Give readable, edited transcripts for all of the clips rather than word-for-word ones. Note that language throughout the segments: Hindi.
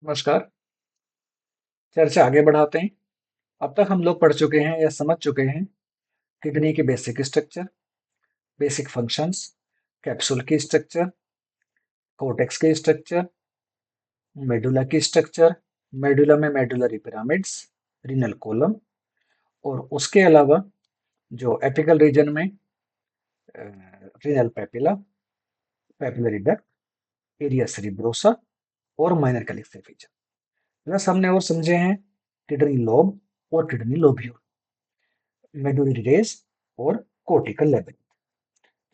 नमस्कार। चर्चा आगे बढ़ाते हैं। अब तक हम लोग पढ़ चुके हैं या समझ चुके हैं किडनी के basic structure, basic functions, capsule की स्ट्रक्चर, कोर्टेक्स के स्ट्रक्चर, मेडुला की स्ट्रक्चर, मेडुला में मेडुलरी पिरामिड्स, रीनल कोलम और उसके अलावा जो एपिकल रीजन में renal papilla, papillary duct, area cribrosa और माइनर कैलिक्स फीचर। प्लस हमने और समझे हैं किडनी लोब और किडनी लोब्यूल, मेडुलरी रेस और कोर्टिकल लेवल।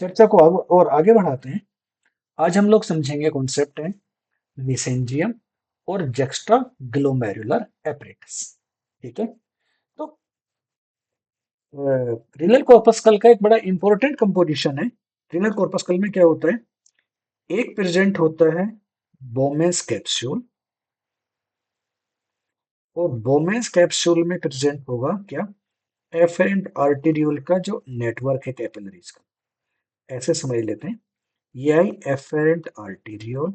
चर्चा को और आगे बढ़ाते हैं। आज हम लोग समझेंगे कॉन्सेप्ट है मिसेंजियम और जक्स्ट्रा ग्लोमेरुलर एपरेटस। ठीक है। तो रिनल कॉर्पस्कल का एक बड़ा इंपॉर्टेंट कंपोजिशन है। रिनल कॉर्पस्कल में क्या होता है, एक प्रेजेंट होता है बोमेंस कैप्सूल और बोमेंस कैप्सूल में प्रेजेंट होगा क्या, एफेरेंट आर्टेरियोल का जो नेटवर्क है कैपिलरीज का। ऐसे समझ लेते हैं, ये आई एफेरेंट आर्टेरियोल,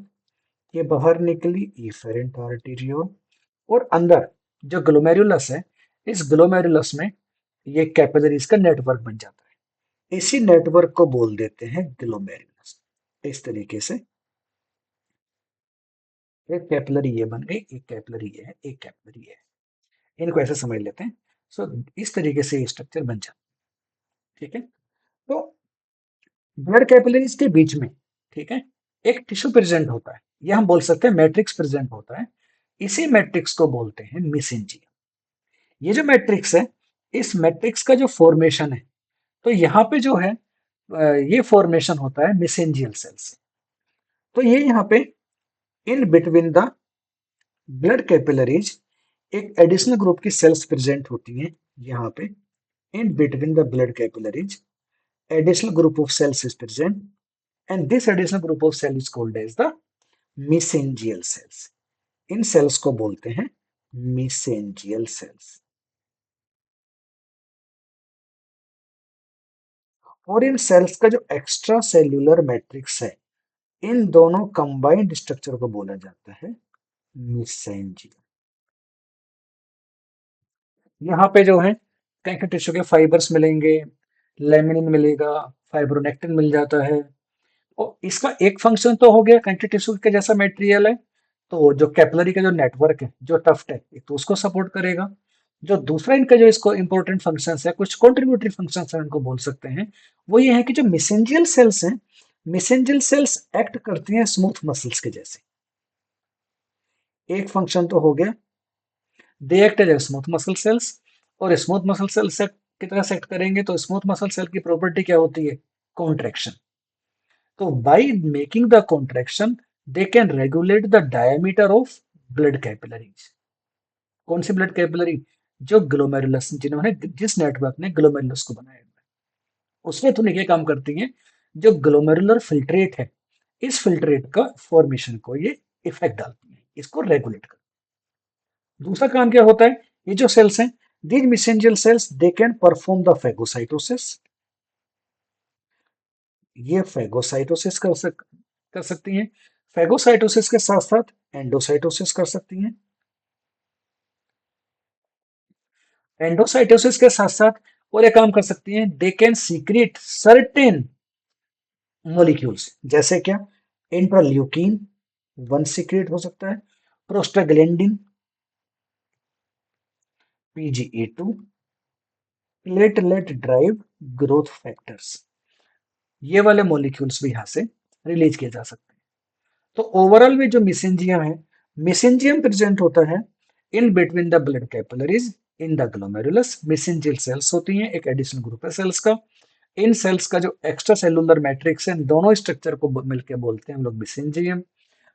ये बाहर निकली इफेरेंट आर्टेरियोल और अंदर जो ग्लोमेरुलस है, इस ग्लोमेरुलस में ये कैपिलरीज का नेटवर्क बन जाता है। इसी नेटवर्क को बोल देते हैं ग्लोमेरुलस। इस तरीके से एक कैपिलरी ये बन गई, एक कैपिलरी ये है, एक कैपिलरी ये है। इनको ऐसे समझ लेते हैं। सो इस तरीके से ये स्ट्रक्चर बन जाता है। ठीक है। तो ब्लड कैपिलरीज के बीच में, ठीक है, एक टिश्यू प्रेजेंट होता है, ये हम बोल सकते हैं मैट्रिक्स प्रेजेंट होता है। इसी मैट्रिक्स को बोलते हैं मेसेंजियम। ये जो मैट्रिक्स है, इस मैट्रिक्स का जो फॉर्मेशन है, तो यहाँ पे जो है ये फॉर्मेशन होता है मेसेंजियल सेल्स। तो ये यहाँ पे इन बिटवीन द ब्लड कैपिलरीज एक एडिशनल ग्रुप की सेल्स प्रेजेंट होती हैं। यहाँ पे इन between the blood capillaries additional group of cells is present and this additional group of cell is called as the mesangial cells. इन सेल्स को बोलते हैं mesangial cells। और इन सेल्स का जो एक्स्ट्रा सेल्यूलर मैट्रिक्स है, इन दोनों कंबाइंड स्ट्रक्चर को बोला जाता है mesangial। यहाँ पे जो है कनेक्टिव टिश्यू के फाइबर्स मिलेंगे, लेमिनिन मिलेगा, फाइब्रोनेक्टिन मिल जाता है। और इसका एक फंक्शन तो हो गया, कनेक्टिव टिश्यू के जैसा मटेरियल है, तो जो कैपिलरी का जो नेटवर्क है, जो टफ्ट है, एक तो उसको सपोर्ट करेगा। जो दूसरा इनका जो इसको इंपॉर्टेंट फंक्शंस है, कुछ कॉन्ट्रीब्यूटरी फंक्शंस है, इनको बोल सकते हैं, वो ये है कि जो मेसेंजियल सेल्स हैं, मेसेंजियल सेल्स एक्ट करती हैं स्मूथ मसल्स के जैसे। एक फंक्शन तो हो गया, they act as smooth muscle cells. और स्मूथ मसल सेल से की तरह से एक्ट करेंगे तो स्मूथ मसल सेल की प्रॉपर्टी क्या होती है, कॉन्ट्रैक्शन। तो by making the contraction they can regulate the diameter of blood capillaries. कौन सी ब्लड कैपिलरी, जो ग्लोमेरुलस, जिन्होंने जिस नेटवर्क ने ग्लोमेरुलस को बनाया हुआ है, उसमें तो ये काम करती हैं, जो ग्लोमेरुलर फिल्ट्रेट है, इस फिल्ट्रेट का फॉर्मेशन को ये इफेक्ट डालती है, इसको रेगुलेट कर। दूसरा काम क्या होता है, ये जो सेल्स हैं, these mesangial cells they can perform the phagocytosis. ये फेगोसाइटोसिस कर सकती हैं। फेगोसाइटोसिस के साथ साथ एंडोसाइटोसिस कर सकती हैं। एंडोसाइटोसिस के साथ साथ और ये काम कर सकती हैं, they can secret certain molecules. जैसे क्या, इंटरल्यूकिन 1 सीक्रेट हो सकता है, prostaglandin, PGE2, platelet drive growth factors, ये वाले मॉलिक्यूल्स भी यहाँ से रिलीज किए जा सकते हैं। तो ओवरऑल में जो मेसेंजियम है, मेसेंजियम प्रेजेंट होता है in between the blood capillaries in the glomerulus. Mesangial cells होती हैं, एक एडिशनल ग्रुप है सेल्स का। इन सेल्स का जो एक्स्ट्रा सेलुलर मैट्रिक्स है, इन दोनों स्ट्रक्चर को मिलकर बोलते हैं हम लोग मेसेंजियम।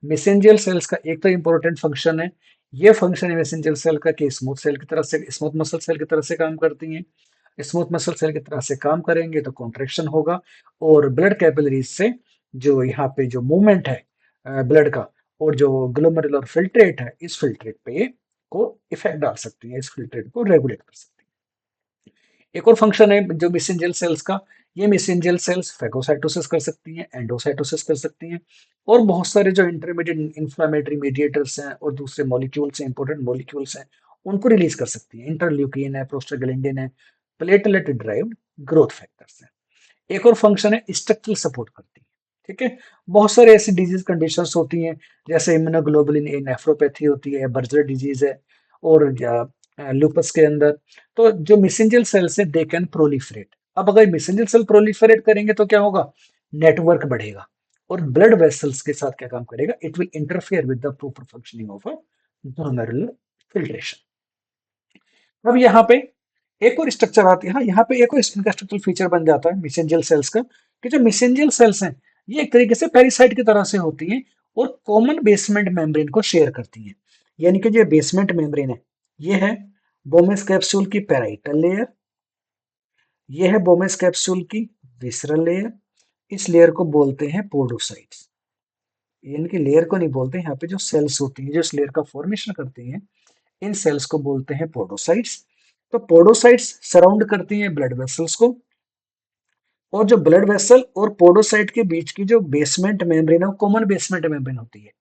मेसेंजियल सेल्स का एक तो इंपॉर्टेंट फंक्शन है, ये फंक्शन है मेसेंजियल सेल का कि स्मूथ सेल की तरह से, स्मूथ मसल सेल की तरह से काम करती हैं। स्मूथ मसल सेल की तरह से काम करेंगे तो कॉन्ट्रेक्शन होगा, और ब्लड कैपिलरीज से जो यहाँ पे जो मूवमेंट है ब्लड का, और जो ग्लोमेरुलर फिल्ट्रेट है, इस फिल्ट्रेट पे ये को इफेक्ट डाल सकती है, इस फिल्ट्रेट को रेगुलेट कर सकती है। एक और फंक्शन है जो मेसेंजियल सेल्स का, ये मेसेंजियल सेल्स फेगोसाइटोसिस कर सकती हैं, एंडोसाइटोसिस कर सकती हैं, और बहुत सारे जो इंटरमीडिएट इन्फ्लामेटरी मीडिएटर्स हैं और दूसरे मॉलिक्यूल्स हैं, इंपॉर्टेंट मॉलिक्यूल्स हैं, उनको रिलीज कर सकती हैं। इंटरल्यूकिन है, प्रोस्टाग्लैंडिन है, प्लेटलेट ड्राइव्ड ग्रोथ फैक्टर्स हैं। एक और फंक्शन है स्ट्रक्चरल सपोर्ट करती है। ठीक है, बहुत सारे ऐसी डिजीज कंडीशंस होती हैं, जैसे इम्यूनोग्लोबुलिन ए नेफ्रोपैथी होती है, बर्जर डिजीज है, और लूपस के अंदर। तो जो मेसेंजियल सेल्स है दे कैन प्रोलिफरेट। अब अगर मेसेंजियल सेल प्रोलिफरेट करेंगे तो क्या होगा, नेटवर्क बढ़ेगा और ब्लड वेसल्स के साथ क्या काम करेगा, it will interfere with the proper functioning of a glomerular filtration. अब यहाँ पे एक और स्ट्रक्चर आती है, हाँ, यहाँ पे एक और इनका स्ट्रक्चरल फीचर बन जाता है मिसेंजियल सेल्स का, कि जो मिसेंजियल सेल्स हैं ये एक तरीके से पेरिसाइट की तरह से होती हैं और कॉमन बेसमेंट मेम्ब्रेन को शेयर करती हैं। यानी कि जो बेसमेंट मेम्ब्रेन है ये है बोमेस कैप्सूल की पेराइटल लेयर, ये है बोमेस कैप्सूल की विसरल लेयर। इस लेयर को बोलते हैं पोडोसाइट्स। यानी कि लेयर को नहीं बोलते, यहाँ पे जो सेल्स होती हैं जो इस लेयर का फॉर्मेशन करती हैं, इन सेल्स को बोलते हैं पोडोसाइट्स। तो पोडोसाइट्स सराउंड करती हैं ब्लड वेसल्स को, और जो ब्लड वेसल और पोडोसाइट के बीच की जो बेसमेंट मेम्ब्रेन है वो कॉमन बेसमेंट मेम्ब्रेन होती है।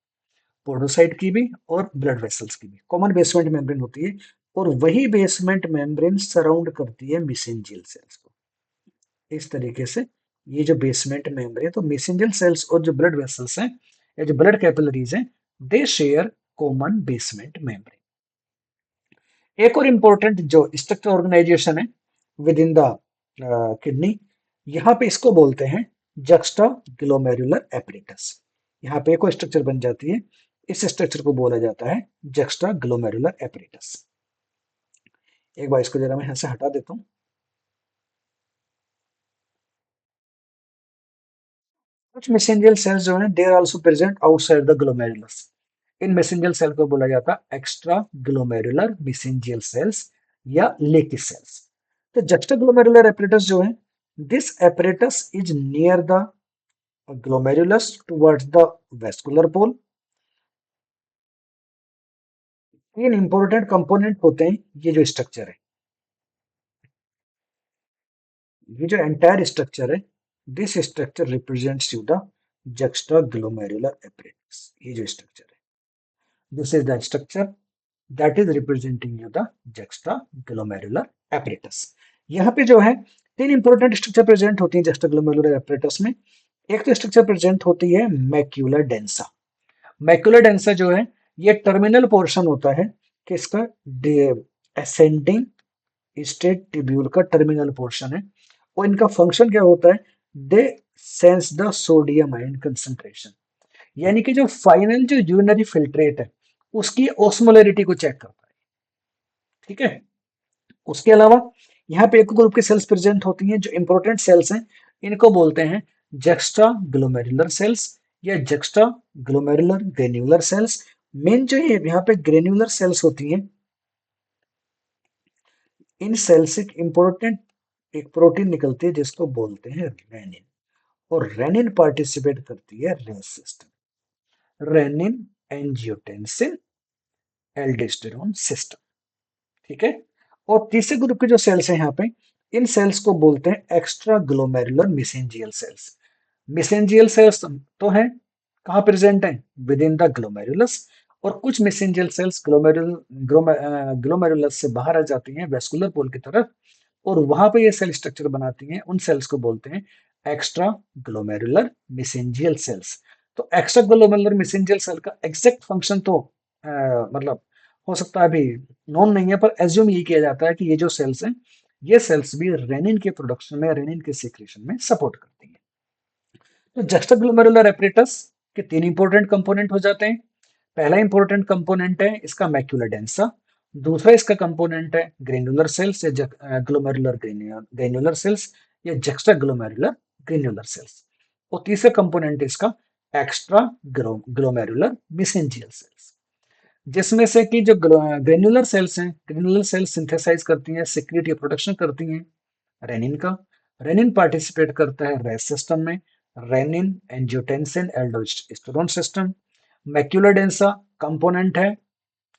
पोडोसाइट की भी और ब्लड वेसल्स की भी कॉमन बेसमेंट मेम्ब्रेन होती है, और वही बेसमेंट मेम्ब्रेन सराउंड करती है मेसेंजियल सेल्स को। इस तरीके से ये जो बेसमेंट मेम्ब्रेन, तो मेसेंजियल सेल्स और जो ब्लड वेसल्स हैं या जो ब्लड कैपिलरीज हैं, दे शेयर कॉमन बेसमेंट मेम्ब्रेन। एक और इंपॉर्टेंट जो स्ट्रक्चर ऑर्गेनाइजेशन है विद इन द किडनी, यहाँ पे इसको बोलते हैं जक्स्टा ग्लोमेरुलर एपरेटस। यहाँ पे एक और स्ट्रक्चर बन जाती है, इस स्ट्रक्चर को बोला जाता है जक्स्टा ग्लोमेरुलर एपरेटस। एक बार इसको जरा मैं यहाँ से हटा देता हूँ। कुछ मेसेंजियल सेल्स जो है they are also present outside the glomerulus. इन मेसेंजियल सेल को बोला जाता है एक्स्ट्रा ग्लोमेरुलर मेसेंजियल सेल्स या लेकी सेल्स। तो जक्स्टा ग्लोमेरुलर एपरेटस जो है, this apparatus is near the glomerulus towards the vascular pole. तीन इंपॉर्टेंट कंपोनेंट होते हैं ये जो स्ट्रक्चर है, ये जो एंटायर स्ट्रक्चर है, this structure represents you the juxta glomerular apparatus. ये जो स्ट्रक्चर है, this is the structure that is representing you the juxta glomerular apparatus. यहाँ पे जो है तीन इंपॉर्टेंट स्ट्रक्चर प्रेजेंट होती हैं जक्स्टा ग्लोमेरुलर एपरेटस में। एक तो स्ट्रक्चर प्रेजेंट होती है मैक्यूलर डेंसा। मैक्यूलर डेंसा जो है ये टर्मिनल पोर्शन होता है किसका, असेंडिंग स्टेट ट्यूब्यूल का टर्मिनल पोर्शन है, और इनका फंक्शन क्या होता है, they sense the sodium ion concentration. यानी कि जो फाइनल जो यूरिनरी फिल्ट्रेट है उसकी ऑस्मोलरिटी को चेक करता है। ठीक है, उसके अलावा यहाँ पे एक ग्रुप की सेल्स प्रेजेंट होती हैं जो इंपॉर्टेंट सेल्स हैं, इनको बोलते हैं जक्स्टा ग्लोमेरुलर सेल्स या juxtaglomerular granular cells. Main जो ये यहाँ पे ग्रेन्युलर सेल्स होती हैं, इन सेल से इंपॉर्टेंट एक प्रोटीन निकलती है जिसको बोलते हैं रेनिन, और रेनिन पार्टिसिपेट करती है RAS system, renin angiotensin aldosterone system. ठीक है, और तीसरे ग्रुप के जो सेल्स हैं यहाँ पे, इन सेल्स को बोलते हैं extra glomerular mesangial sales. मिसेंजियल sales तो है कहाँ प्रेजेंट है, विद इन द ग्लोमेरुलस, और कुछ मिसेंजियल सेल्स ग्लोमेरुलस से बाहर आ जाती हैं वेस्कुलर पोल की तरफ, और वहां पे ये सेल स्ट्रक्चर बनाती हैं, उन सेल्स को बोलते हैं एक्स्ट्रा ग्लोमेरुलर मिसेंजियल सेल्स। तो एक्स्ट्रा ग्लोमेरुलर मिसेंजियल सेल का एग्जैक्ट फंक्शन तो मतलब हो सकता है अभी नोन नहीं है, पर एज्यूम ये किया जाता है कि ये जो सेल्स हैं ये सेल्स भी रेनिन के प्रोडक्शन में, रेनिन के सीक्रेशन में सपोर्ट करती हैं। तो जक्स्टाग्लोमेरुलर एपरेटस के तीन इंपॉर्टेंट कंपोनेंट हो जाते हैं। पहला इंपॉर्टेंट कंपोनेंट है इसका मैक्यूलर डेंसा, दूसरा इसका कंपोनेंट है ग्रेन्युलर सेल्स या ग्लोमेरुलर ग्रेन्युलर सेल्स या जक्स्टा ग्लोमेरुलर ग्रेन्युलर सेल्स, और तीसरा कंपोनेंट इसका एक्स्ट्रा ग्लोमेरुलर मिसेंजियल सेल्स, जिसमें से कि जो ग्रेन्युलर सेल्स हैं, ग्रेन्युलर सेल्स सिंथेसाइज करती हैं, सिक्रीट या प्रोडक्शन करती हैं रेनिन का। रेनिन पार्टिसिपेट करता है रेस सिस्टम में, rennin angiotensin aldosterone system. Macular densa component है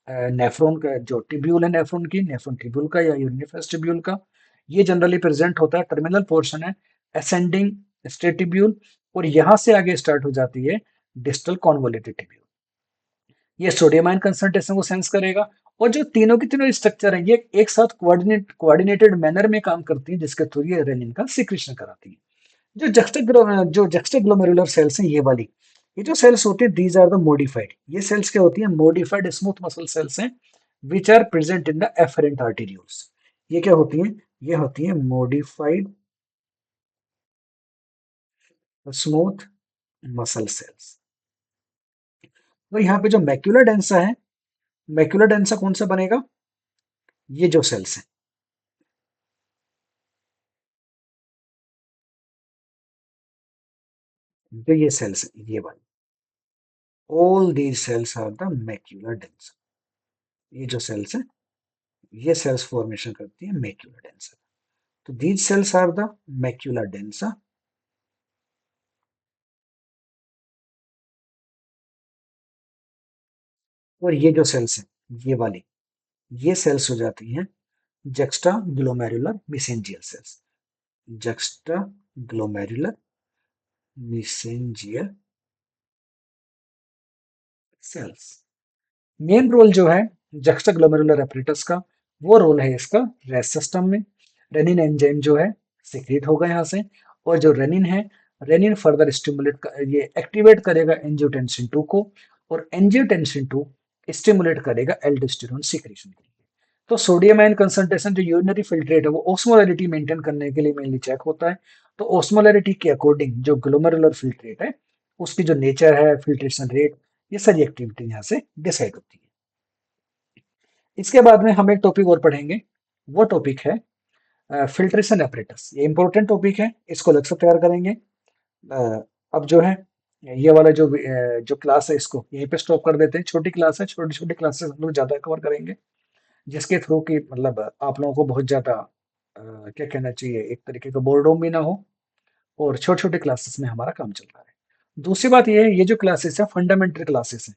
नेफ्रॉन का, जो ट्यूब्यूल है नेफ्रॉन की, नेफ्रॉन ट्यूब्यूल का या यूनिफेस ट्यूब्यूल का। ये जनरली प्रेजेंट होता है, टर्मिनल पोर्शन है असेंडिंग स्टेटिब्यूल, और यहां से आगे स्टार्ट हो जाती है डिस्टल कॉन्वोलेटेड ट्यूब्यूल। ये सोडियम आयन कंसंट्रेशन को सेंस करेगा, और जो तीनों की तीनों स्ट्रक्चर है ये एक साथ कोऑर्डिनेटेड मैनर में काम करती है, जिसके थ्रू ये रेनिन का सिक्रीशन कराती है। जो जक्स्टाग्लोमेरुलर सेल्स हैं, ये वाली, ये जो सेल्स होती है, दीज आर द मॉडिफाइड, ये सेल्स क्या होती है, मॉडिफाइड स्मूथ मसल सेल्स हैं, which are present in the efferent arterioles. ये क्या होती हैं, ये होती है मॉडिफाइड स्मूथ मसल सेल्स। तो यहाँ पे जो मैक्यूलर डेंसा है, मैक्यूलर डेंसा कौन सा बनेगा, ये जो सेल्स हैं, जो ये सेल्स हैं, ये वाली, all these cells are the macular densa. ये जो सेल्स हैं, ये सेल्स फॉर्मेशन करती है मैक्यूलर डेंसा। तो these cells are the macula densa, और ये जो सेल्स हैं, ये वाली, ये सेल्स हो जाती हैं juxta glomerular mesangial cells. Juxta glomerular mesangial cells. Main role जो है जक्स्टा ग्लोमेरुलर एपरेटस का, वो रोल है इसका रेस सिस्टम में। रेनिन एंजाइम जो है सिक्रीट होगा यहाँ से, और जो रेनिन है, रेनिन फर्दर स्टिमुलेट ये एक्टिवेट करेगा एंजियोटेंसिन 2 को, और एंजियोटेंसिन 2 स्टिमुलेट करेगा एल्डोस्टेरोन सिक्रीशन के लिए। तो सोडियम आयन कंसंट्रेशन जो यूरिनरी फिल्ट्रेट है, वो ओस्मोलैरिटी मेंटेन करने के लिए मेनली चेक होता है। तो ओस्मोलैरिटी के अकॉर्डिंग जो ग्लोमेरुलर फिल्ट्रेट है, उसकी जो नेचर है, फिल्ट्रेशन रेट, ये सारी एक्टिविटी यहाँ से डिसाइड होती है। इसके बाद में हम एक टॉपिक और पढ़ेंगे, वो टॉपिक है फिल्ट्रेशन एपरेटस। ये इंपॉर्टेंट टॉपिक है, इसको अलग से तैयार करेंगे। अब जो है, ये वाला जो क्लास है, इसको यहीं पे स्टॉप कर देते हैं। छोटी क्लास है, छोटी छोटी क्लासेस हम लोग ज्यादा कवर करेंगे, जिसके थ्रू की मतलब आप लोगों को बहुत ज्यादा क्या कहना चाहिए, एक तरीके का बोर्डम भी ना हो, और छोटे छोटे क्लासेस में हमारा काम चल रहा है। दूसरी बात ये है, ये जो क्लासेस है फंडामेंटल क्लासेस है,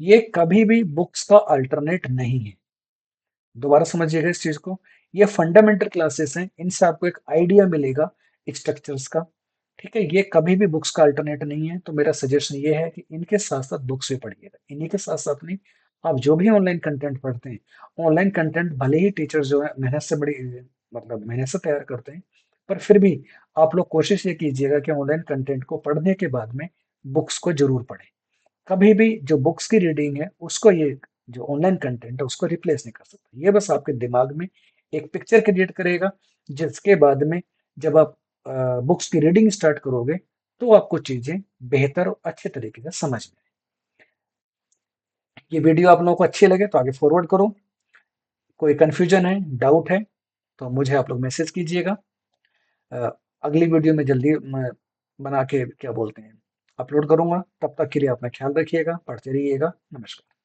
ये कभी भी बुक्स का अल्टरनेट नहीं है। दोबारा समझिएगा इस चीज को, ये फंडामेंटल क्लासेस हैं, इनसे आपको एक आइडिया मिलेगा स्ट्रक्चर्स का। ठीक है, ये कभी भी बुक्स का अल्टरनेट नहीं है। तो मेरा सजेशन ये है कि इनके साथ साथ बुक्स भी पढ़िएगा, इन्हीं के साथ साथ नहीं, आप जो भी ऑनलाइन कंटेंट पढ़ते हैं, ऑनलाइन कंटेंट भले ही टीचर्स जो है मेहनत से बड़ी मतलब मेहनत से तैयार करते हैं, पर फिर भी आप लोग कोशिश ये कीजिएगा कि ऑनलाइन कंटेंट को पढ़ने के बाद में बुक्स को जरूर पढ़ें। कभी भी जो बुक्स की रीडिंग है, उसको ये जो ऑनलाइन कंटेंट है उसको रिप्लेस नहीं कर सकता। ये बस आपके दिमाग में एक पिक्चर क्रिएट करेगा, जिसके बाद में जब आप बुक्स की रीडिंग स्टार्ट करोगे, तो आपको चीजें बेहतर और अच्छे तरीके से समझ में आए। ये वीडियो आप लोगों को अच्छी लगे तो आगे फॉरवर्ड करो। कोई कंफ्यूजन है, डाउट है, तो मुझे आप लोग मैसेज कीजिएगा। अ, अगली वीडियो में जल्दी बना के क्या बोलते हैं अपलोड करूंगा। तब तक के लिए अपना ख्याल रखिएगा, पढ़ते रहिएगा। नमस्कार।